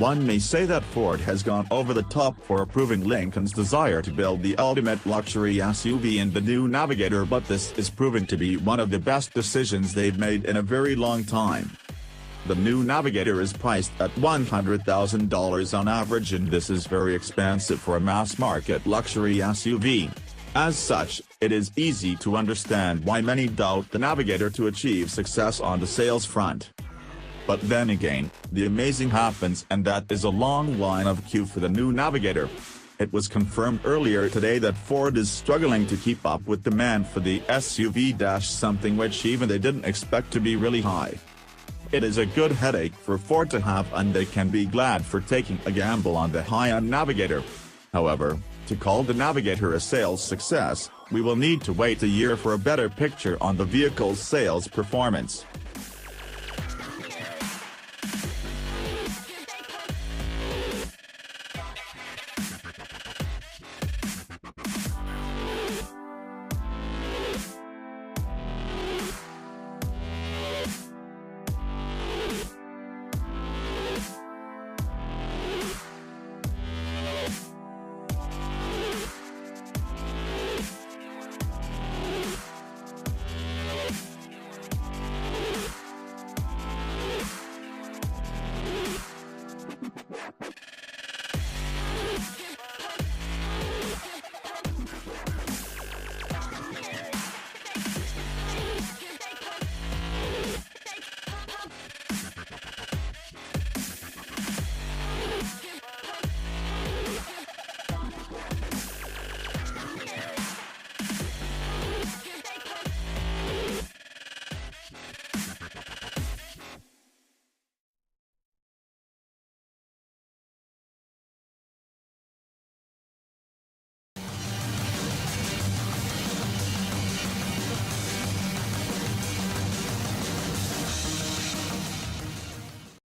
One may say that Ford has gone over the top for approving Lincoln's desire to build the ultimate luxury SUV in the new Navigator, but this is proving to be one of the best decisions they've made in a very long time. The new Navigator is priced at $100,000 on average, and this is very expensive for a mass-market luxury SUV. As such, it is easy to understand why many doubt the Navigator to achieve success on the sales front. But then again, the amazing happens, and that is a long line of queue for the new Navigator. It was confirmed earlier today that Ford is struggling to keep up with demand for the SUV, something which even they didn't expect to be really high. It is a good headache for Ford to have, and they can be glad for taking a gamble on the high-end Navigator. However, to call the Navigator a sales success, we will need to wait a year for a better picture on the vehicle's sales performance.